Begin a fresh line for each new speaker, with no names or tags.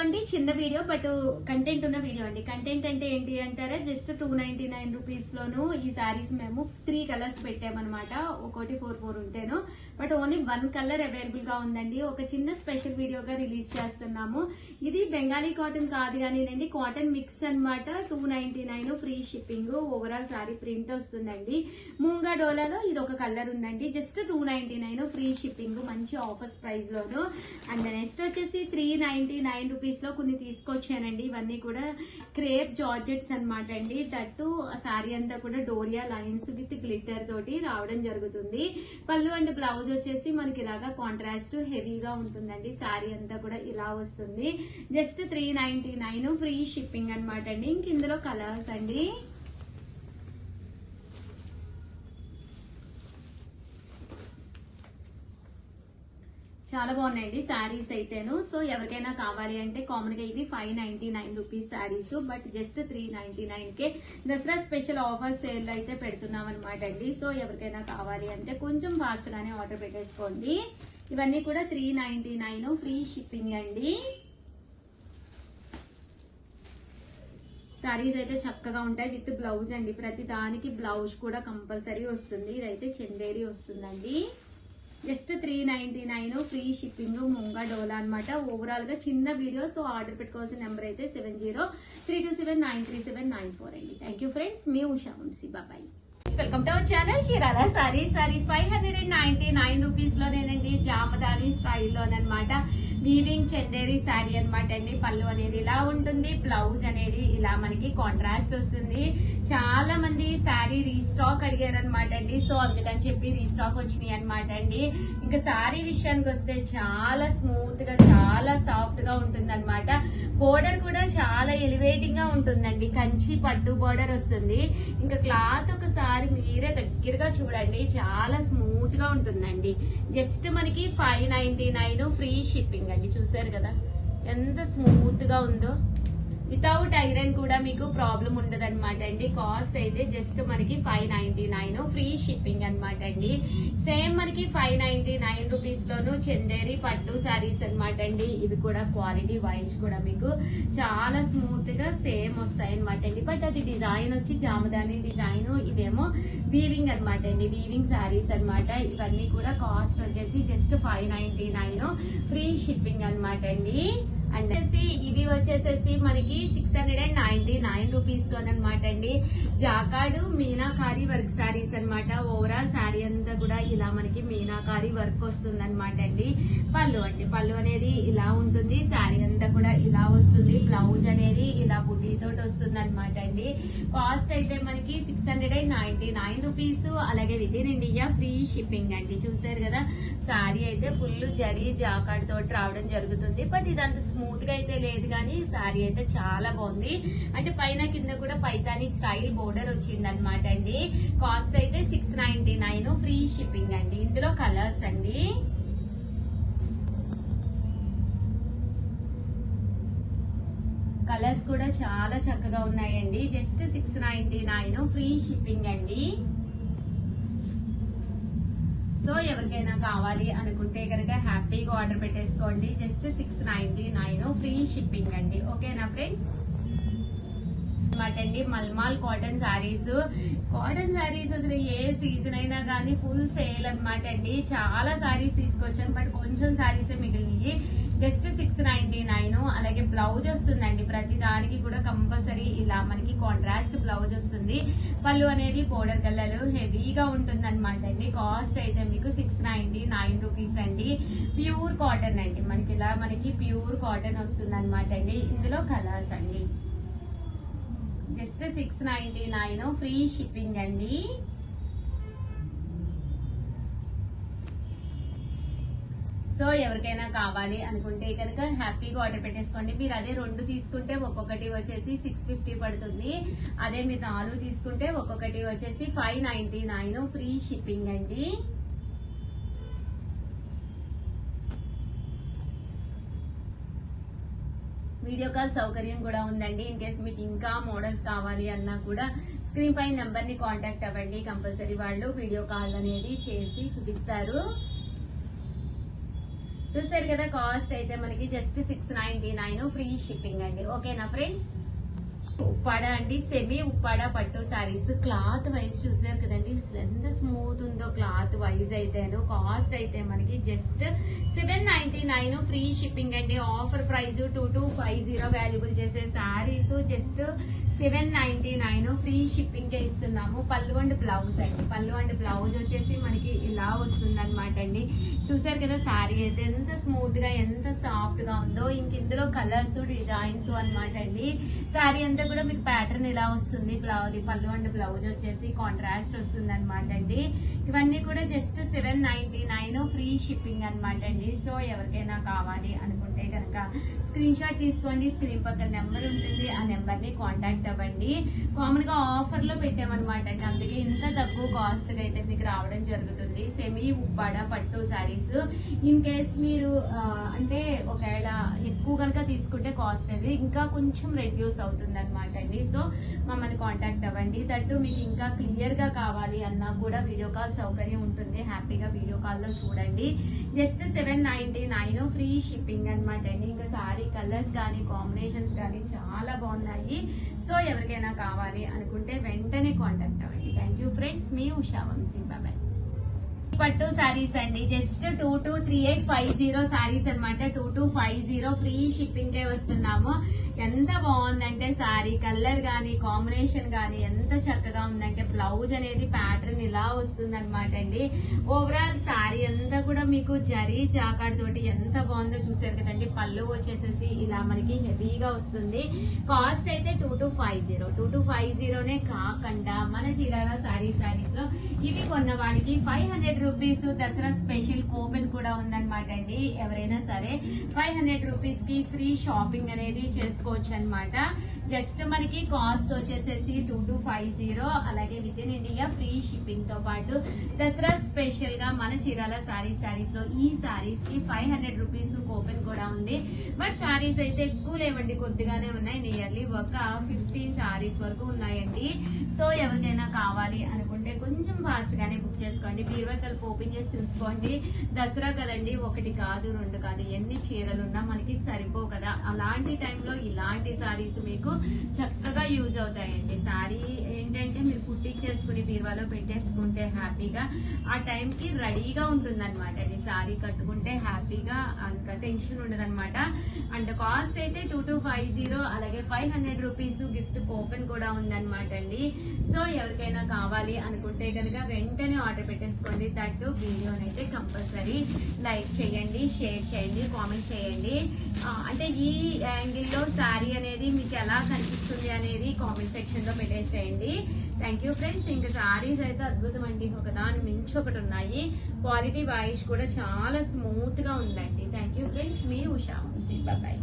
అండి, చిన్న video but content ఉన్న వీడియో అండి. కంటెంట్ అంటే ఏంటి అంటారా, జస్ట్ 299 రూపీస్ లోను ఈ సారీస్ మేము 3 కలర్స్ పెట్టామన్నమాట. ఒకటి 4 ఉంటేను, బట్ ఓన్లీ 1 కలర్ అవైలబుల్ గా ఉందండి. ఒక చిన్న స్పెషల్ వీడియోగా రిలీజ్ చేస్తున్నాము. ఇది బెంగాలీ కాటన్ కాదు కానీనండి, కాటన్ మిక్స్ అన్నమాట. 299 free shipping. Overall sorry print వస్తుందండి. మూంగా డోలాలో ఇది ఒక కలర్ ఉందండి. జస్ట్ 299 ఫ్రీ షిప్పింగ్, మంచి offers price loan. And next వచ్చేసి 399 రూపీస్ లో కొన్ని తీసుకొచ్చానండి. ఇవన్నీ కూడా క్రేప్ జార్జెట్స్ అన్నమాట అండి. దట్టు సారీ అంతా కూడా డోరియా లైన్స్ విత్ గ్లిటర్ తోటి రావడం జరుగుతుంది. పళ్ళు అండ్ బ్లౌజ్ వచ్చేసి మనకి ఇలాగా కాంట్రాస్ట్ హెవీగా ఉంటుందండి. సారీ అంతా కూడా ఇలా వస్తుంది. జస్ట్ 399 ఫ్రీ షిప్పింగ్ అన్నమాట అండి. ఇంక ఇందులో కలర్స్ అండి. చాలా బాగున్నాయండి శారీస్ అయితేను. సో ఎవరికైనా కావాలి అంటే కామన్ గా ఇవి 599 rupees saris, but just 399 K Dasara special offer sale అయితే పెడుతున్నాం అనమాట అండి. సో ఎవరికైనా కావాలి అంటే కొంచెం ఫాస్ట్ గానే ఆర్డర్ పెట్టేసుకోండి. ఇవన్నీ కూడా 399 ఫ్రీ షిప్పింగ్ అండి. శారీస్ అయితే చక్కగా ఉంటాయి విత్ బ్లౌజ్ అండి. ప్రతి దానికి బ్లౌజ్ కూడా కంపల్సరీ వస్తుంది. ఇదైతే చందేరి వస్తుందండి. జస్ట్ 399 ఫ్రీ షిప్పింగ్, ముంగా డోలా అనమాట. ఓవరాల్ గా చిన్న వీడియో. సో ఆర్డర్ పెట్టుకోవాల్సిన నెంబర్ అయితే 7032793794 అండి. థ్యాంక్ యూ ఫ్రెండ్స్, మీ Usha Vamshi. Bye. Welcome to our channel Chirala sarees. 599 rupees లోనేనండి, జామదాని స్టైల్లోనమాట. వీవింగ్ చందేరి శారీ అనమాట అండి. పళ్ళు అనేది ఇలా ఉంటుంది, బ్లౌజ్ అనేది ఇలా మనకి కాంట్రాస్ట్ వస్తుంది. చాలా మంది శారీ రీస్టాక్ అడిగారు అనమాట అండి. సో అందుకని చెప్పి రీస్టాక్ వచ్చినాయి అనమాట అండి. ఇంకా శారీ విషయానికి వస్తే చాలా స్మూత్ గా, చాలా సాఫ్ట్ గా ఉంటుంది అనమాట. బోర్డర్ కూడా చాలా ఎలివేటింగ్ గా ఉంటుందండి. కంచి పట్టు బోర్డర్ వస్తుంది. ఇంకా క్లాత్ ఒకసారి మీరే దగ్గరగా చూడండి, చాలా స్మూత్ గా ఉంటుందండి. జస్ట్ మనకి 599 ఫ్రీ షిప్పింగ్ అండి. చూసారు కదా ఎంత స్మూత్ గా ఉందో. వితౌట్ ఐరన్ కూడా మీకు ప్రాబ్లం ఉండదు అనమాట అండి. కాస్ట్ అయితే జస్ట్ మనకి 599 ఫ్రీ షిప్పింగ్ అనమాట అండి. సేమ్ మనకి 599 రూపీస్ లోను చందేరి పట్టు శారీస్ అనమాట అండి. ఇవి కూడా క్వాలిటీ వైజ్ కూడా మీకు చాలా స్మూత్ గా సేమ్ వస్తాయి అనమాట అండి. బట్ అది డిజైన్ వచ్చి జామదాని డిజైన్, ఇదేమో వీవింగ్ అనమాట అండి. వీవింగ్ శారీస్ అనమాట. ఇవన్నీ కూడా కాస్ట్ వచ్చేసి జస్ట్ 599 ఫ్రీ షిప్పింగ్ అనమాట అండి. అండ్ ఇవి వచ్చేసేసి మనకి 699 రూపీస్ అనమాట అండి. జాకాడు మీనాకారి వర్క్ శారీస్ అనమాట. ఓవరాల్ శారీ అంతా కూడా ఇలా మనకి మీనాకారి వర్క్ వస్తుంది అనమాట అండి. పళ్ళు అండి, పళ్ళు అనేది ఇలా ఉంటుంది. శారీ అంతా కూడా ఇలా వస్తుంది. బ్లౌజ్ అనేది ఇలా బుడ్డీతోటి వస్తుంది అనమాట అండి. కాస్ట్ అయితే మనకి 699 రూపీస్. అలాగే with in India free shipping అండి. చూసారు కదా శారీ అయితే ఫుల్ జరీ జాకాడ్ తోటి రావడం జరుగుతుంది. బట్ ఇదంతా స్మూత్ గా అయితే లేదు, కానీ శారీ అయితే చాలా బాగుంది. అంటే పైన కింద కూడా పైతాని స్టైల్ బోర్డర్ వచ్చింది అనమాట అండి. కాస్ట్ అయితే 699 ఫ్రీ షిప్పింగ్ అండి. ఇందులో కలర్స్ అండి. కలర్స్ కూడా చాలా చక్కగా ఉన్నాయండి. జస్ట్ 699 ఫ్రీ షిప్పింగ్ అండి. సో ఎవరికైనా కావాలి అనుకుంటే కనుక హ్యాపీగా ఆర్డర్ పెట్టేసుకోండి. జస్ట్ 699 ఫ్రీ షిప్పింగ్ అండి. ఓకేనా ఫ్రెండ్స్ అనమాట అండి. మల్మాల్ కాటన్ శారీస్. కాటన్ శారీస్ అసలు ఏ సీజన్ అయినా కానీ ఫుల్ సేల్ అనమాట అండి. చాలా శారీస్ తీసుకొచ్చాను, బట్ కొంచెం శారీసే మిగిలినవి. జస్ట్ 699. అలాగే బ్లౌజ్ వస్తుందండి. ప్రతి దానికి కూడా కంపల్సరీ ఇలా మనకి కాంట్రాస్ట్ బ్లౌజ్ వస్తుంది. పళ్ళు అనేది బోర్డర్ కలర్ హెవీగా ఉంటుంది అనమాట అండి. కాస్ట్ అయితే మీకు 699 రూపీస్ అండి. ప్యూర్ కాటన్ అండి. మనకి ఇలా మనకి ప్యూర్ కాటన్ వస్తుంది అనమాట అండి. ఇందులో కలర్స్ అండి. జస్ట్ 699 ఫ్రీ షిప్పింగ్ అండి. సో ఎవరికైనా కావాలి అనుకుంటే కనుక హ్యాపీగా ఆర్డర్ పెట్టేసుకోండి. మీరు అదే 2 తీసుకుంటే ఒక్కొక్కటి వచ్చేసి 650 పడుతుంది. అదే మీరు 4 తీసుకుంటే ఒక్కొక్కటి వచ్చేసి 599 ఫ్రీ షిప్పింగ్ అండి. వీడియో కాల్ సౌకర్యం కూడా ఉందండి. ఇన్ కేసు మీకు ఇంకా మోడల్స్ కావాలి అన్నా కూడా స్క్రీన్ పై నెంబర్ ని కాంటాక్ట్ అవ్వండి. కంపల్సరీ వాళ్ళు వీడియో కాల్ అనేది చేసి చూపిస్తారు. సో చూసారు కదా, కాస్ట్ అయితే మనకి జస్ట్ 699 ఫ్రీ షిప్పింగ్ అండి. ఓకేనా ఫ్రెండ్స్. ఉప్పాడ అండి, సెమీ ఉప్పాడ పట్టు సారీస్. క్లాత్ వైజ్ చూసారు కదండి అసలు ఎంత స్మూత్ ఉందో క్లాత్ వైజ్ అయితేను. కాస్ట్ అయితే మనకి జస్ట్ 799 ఫ్రీ షిప్పింగ్ అండి. ఆఫర్ ప్రైస్ 2250 వాల్యుబుల్ చేసే సారీస్ జస్ట్ 799 ఫ్రీ షిప్పింగ్ కే ఇస్తున్నాము. పళ్ళు అండ్ బ్లౌజ్ అండి. పళ్ళు అండ్ బ్లౌజ్ వచ్చేసి మనకి ఇలా వస్తుంది అనమాట అండి. చూసారు కదా సారీ అయితే ఎంత స్మూత్ గా ఎంత సాఫ్ట్ గా ఉందో. ఇంక ఇందులో కలర్స్ డిజైన్స్ అన్నమాట అండి. సారీ అంతా కూడా మీకు ప్యాటర్న్ ఇలా వస్తుంది. పళ్ళు అండ్ బ్లౌజ్ వచ్చేసి కాంట్రాస్ట్ వస్తుంది అనమాట అండి. ఇవన్నీ కూడా జస్ట్ 799 ఫ్రీ షిప్పింగ్ అనమాట అండి. సో ఎవరికైనా కావాలి అనుకుంటే కనుక స్క్రీన్ షాట్ తీసుకోండి. స్క్రీన్ పక్కన నెంబర్ ఉంటుంది, ఆ నెంబర్ ని కాంటాక్ట్ అవ్వండి. కామన్ గా ఆఫర్ లో పెట్టామన్నమాట అండి, అందుకే ఇంత తక్కువ కాస్ట్ గా అయితే మీకు రావడం జరుగుతుంది. సెమీ ఉప్పాడ పట్టు సారీస్. ఇన్ కేస్ మీరు అంటే ఒకవేళ ఎక్కువ కనుక తీసుకుంటే కాస్ట్ అనేది ఇంకా కొంచెం రెడ్యూస్ అవుతుంది అనమాట అండి. సో మమ్మల్ని కాంటాక్ట్ అవ్వండి. దట్టు మీకు ఇంకా క్లియర్ గా కావాలి అన్నా కూడా వీడియో కాల్ సౌకర్యం ఉంటుంది. హ్యాపీగా వీడియో కాల్ లో చూడండి. జస్ట్ 799 ఫ్రీ షిప్పింగ్ అనమాట అండి. ఇంకా సారీ కలర్స్ కానీ కాంబినేషన్స్ కానీ చాలా బాగున్నాయి. సో ఎవరికైనా కావాలి అనుకుంటే వెంటనే కాంటాక్ట్ అవ్వండి. Thank you friends. మీ ఉషా వంశీ. బాయ్. పట్టు సారీస్ అండి. జస్ట్ 223850 సారీస్ అనమాట. 2250 ఫ్రీ షిప్పింగ్ కే వస్తున్నాము. ఎంత బాగుందంటే సారీ కలర్ గానీ కాంబినేషన్ గానీ ఎంత చక్కగా ఉందంటే బ్లౌజ్ అనేది ప్యాటర్న్ ఇలా వస్తుంది అనమాట అండి. ఓవరాల్ సారీ అంతా కూడా మీకు జరీ జాకాడ్ తోటి ఎంత బాగుందో చూసారు కదండి. పళ్ళు వచ్చేసేసి ఇలా మనకి హెవీగా వస్తుంది. కాస్ట్ అయితే 2250 కాకుండా మన చీరాల సారీస్ లో ఇవి కొన్న వాడికి 500 రూపీస్ దసరా స్పెషల్ కూపన్ కూడా ఉందన్నమాట అండి. ఎవరైనా సరే 500 రూపీస్ కి ఫ్రీ షాపింగ్ అనేది చేసుకోవచ్చు అనమాట. జస్ట్ మనకి కాస్ట్ వచ్చేసేసి 2250. అలాగే with in India free shipping తో పాటు దసరా స్పెషల్ గా మన చీరాల సారీస్ లో ఈ సారీస్ కి 500 రూపీస్ కూపన్ కూడా ఉంది. బట్ సారీస్ అయితే ఎక్కువ లేవండి, కొద్దిగానే ఉన్నాయి. నియర్లీ ఒక 15 సారీస్ వరకు ఉన్నాయండి. సో ఎవరికైనా కావాలి అనుకుంటే కొంచెం ఫాస్ట్ గానే బుక్ చేసుకోండి. బీరువాతలు ఓపెన్ చేసి చూసుకోండి. దసరా కదండి, 1 కాదు 2 కాదు, ఎన్ని చీరలున్నా మనకి సరిపోవు కదా. అలాంటి టైంలో ఇలాంటి సారీస్ మీకు చక్కగా యూజ్ అవుతాయండి. సారీ ఏంటంటే మీరు కుట్టించేసుకుని బీరువాలో పెట్టేసుకుంటే హ్యాపీగా ఆ టైంకి రెడీగా ఉంటుంది అనమాట. అది సారీ కట్టుకుంటే హ్యాపీగా అంత టెన్షన్ ఉండదు అనమాట. అండ్ కాస్ట్ అయితే 2250. అలాగే 500 రూపీస్ గిఫ్ట్ కూపన్ కూడా ఉందన్నమాట అండి. సో ఎవరికైనా కావాలి అనుకుంటే కనుక వెంటనే ఆర్డర్ పెట్టేసుకోండి. దట్టు వీడియోనైతే కంపల్సరీ లైక్ చేయండి, షేర్ చేయండి, కామెంట్ చేయండి. అంటే ఈ యాంగిల్లో శారీ అనేది మీకు ఎలా కనిపిస్తుంది అనేది కామెంట్ సెక్షన్ లో పెట్టేసేయండి. Thank you friends. ఇంకా సారీస్ అయితే అద్భుతం అండి, ఒకదాని మించి ఒకటి ఉన్నాయి. క్వాలిటీ వైజ్ కూడా చాలా స్మూత్ గా ఉందండి. Thank you friends. మీ ఉషా వంశీ. బాయ్.